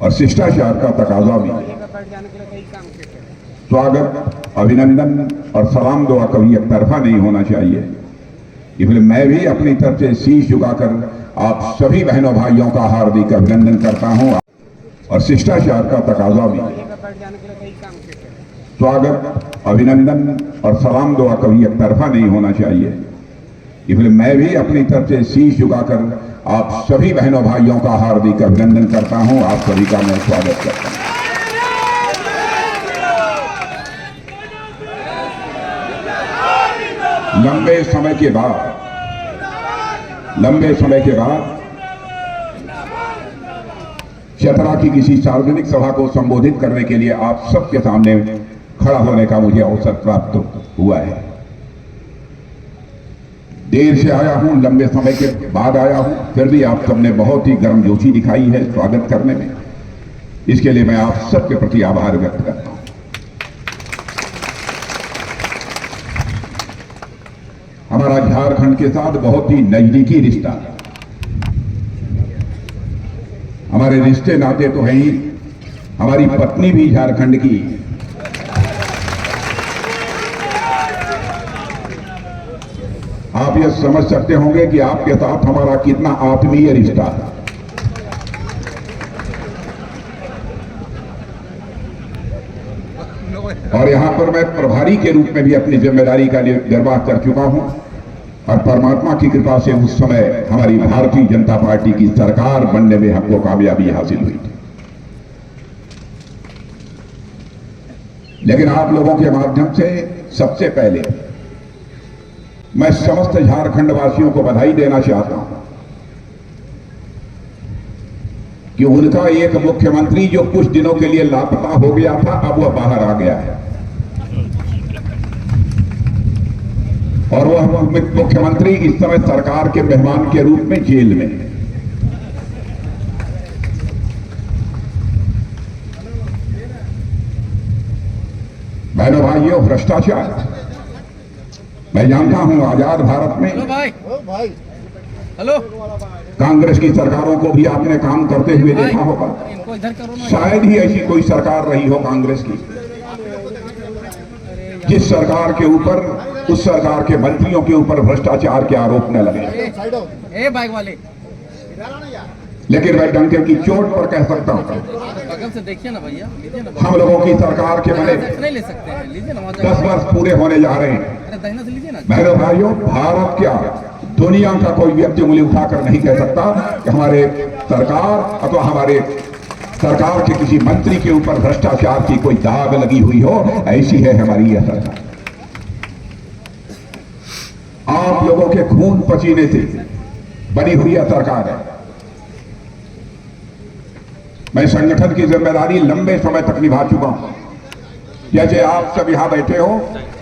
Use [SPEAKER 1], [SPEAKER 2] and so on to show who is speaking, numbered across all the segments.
[SPEAKER 1] और शिष्टाचार का तकाजा भी। स्वागत, अभिनंदन और सलाम दुआ कभी एक तरफा नहीं होना चाहिए। इसलिए मैं भी अपनी तरफ से शीश झुकाकर आप सभी बहनों भाइयों का हार्दिक अभिनंदन करता हूं और शिष्टाचार का तकाजा भी। स्वागत, अभिनंदन और सलाम दुआ कभी एक तरफा नहीं होना चाहिए। इसलिए मैं भी अपनी तरफ से शीश झुकाकर आप सभी बहनों भाइयों का हार्दिक अभिनंदन करता हूं। आप सभी का मैं स्वागत करता हूं। लंबे समय के बाद चतरा की किसी सार्वजनिक सभा को संबोधित करने के लिए आप सबके सामने खड़ा होने का मुझे अवसर प्राप्त हुआ है। देर से आया हूं, लंबे समय के बाद आया हूं, फिर भी आप सबने बहुत ही गर्मजोशी दिखाई है स्वागत करने में। इसके लिए मैं आप सबके प्रति आभार व्यक्त करता हूं। हमारा झारखंड के साथ बहुत ही नजदीकी रिश्ता है। हमारे रिश्ते नाते तो है ही, हमारी पत्नी भी झारखंड की। आप यह समझ सकते होंगे कि आपके साथ हमारा कितना आत्मीय रिश्ता है। और यहां पर मैं प्रभारी के रूप में भी अपनी जिम्मेदारी का निर्वाह कर चुका हूं और परमात्मा की कृपा से उस समय हमारी भारतीय जनता पार्टी की सरकार बनने में हमको कामयाबी हासिल हुई थी। लेकिन आप लोगों के माध्यम से सबसे पहले मैं समस्त झारखंड वासियों को बधाई देना चाहता हूं कि उनका एक मुख्यमंत्री जो कुछ दिनों के लिए लापता हो गया था, अब वह बाहर आ गया है और वह मुख्यमंत्री इस समय सरकार के मेहमान के रूप में जेल में है। बहनों भाइयों, भ्रष्टाचार मैं जानता हूं आजाद भारत में कांग्रेस की सरकारों को भी आपने काम करते हुए देखा होगा। शायद ही ऐसी कोई सरकार रही हो कांग्रेस की जिस सरकार के ऊपर, उस सरकार के मंत्रियों के ऊपर भ्रष्टाचार के आरोप न लगे। लेकिन मैं डंके की चोट पर कह सकता हूं,
[SPEAKER 2] से देखिए ना भैया,
[SPEAKER 1] हम लोगों की सरकार के बने 10 वर्ष पूरे होने जा रहे हैं। बहनों भाइयों, भारत क्या दुनिया का कोई व्यक्ति उंगली उठाकर नहीं कह सकता कि हमारे सरकार अथवा हमारे सरकार के किसी मंत्री के ऊपर भ्रष्टाचार की कोई दाग लगी हुई हो। ऐसी है हमारी यह सरकार। आप लोगों के खून पसीने से बनी हुई यह सरकार है। मैं संगठन की जिम्मेदारी लंबे समय तक निभा चुका हूं। जैसे आप सब यहां बैठे हो,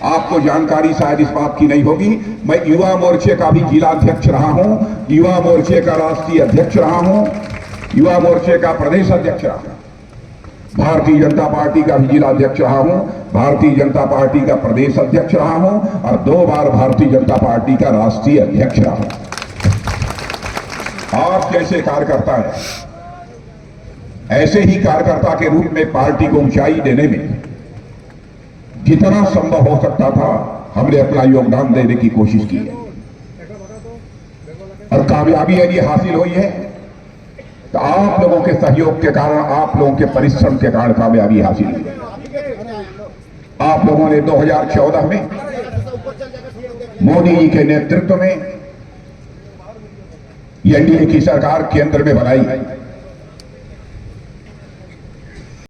[SPEAKER 1] आपको जानकारी शायद इस बात की नहीं होगी, मैं युवा मोर्चे का भी जिला अध्यक्ष रहा हूं, युवा मोर्चे का राष्ट्रीय अध्यक्ष रहा हूं, युवा मोर्चे का प्रदेश अध्यक्ष रहा हूं, भारतीय जनता पार्टी का भी जिला अध्यक्ष रहा हूं, भारतीय जनता पार्टी का प्रदेश अध्यक्ष रहा हूं और 2 बार भारतीय जनता पार्टी का राष्ट्रीय अध्यक्ष रहा हूं। आप जैसे कार्यकर्ता हैं, ऐसे ही कार्यकर्ता के रूप में पार्टी को ऊंचाई देने में जितना संभव हो सकता था हमने अपना योगदान देने की कोशिश की है और कामयाबी यदि हासिल हुई है तो आप लोगों के सहयोग के कारण, आप लोगों के परिश्रम के कारण कामयाबी हासिल हुई। आप लोगों ने 2014 में मोदी जी के नेतृत्व में एनडीए की सरकार केंद्र में बनाई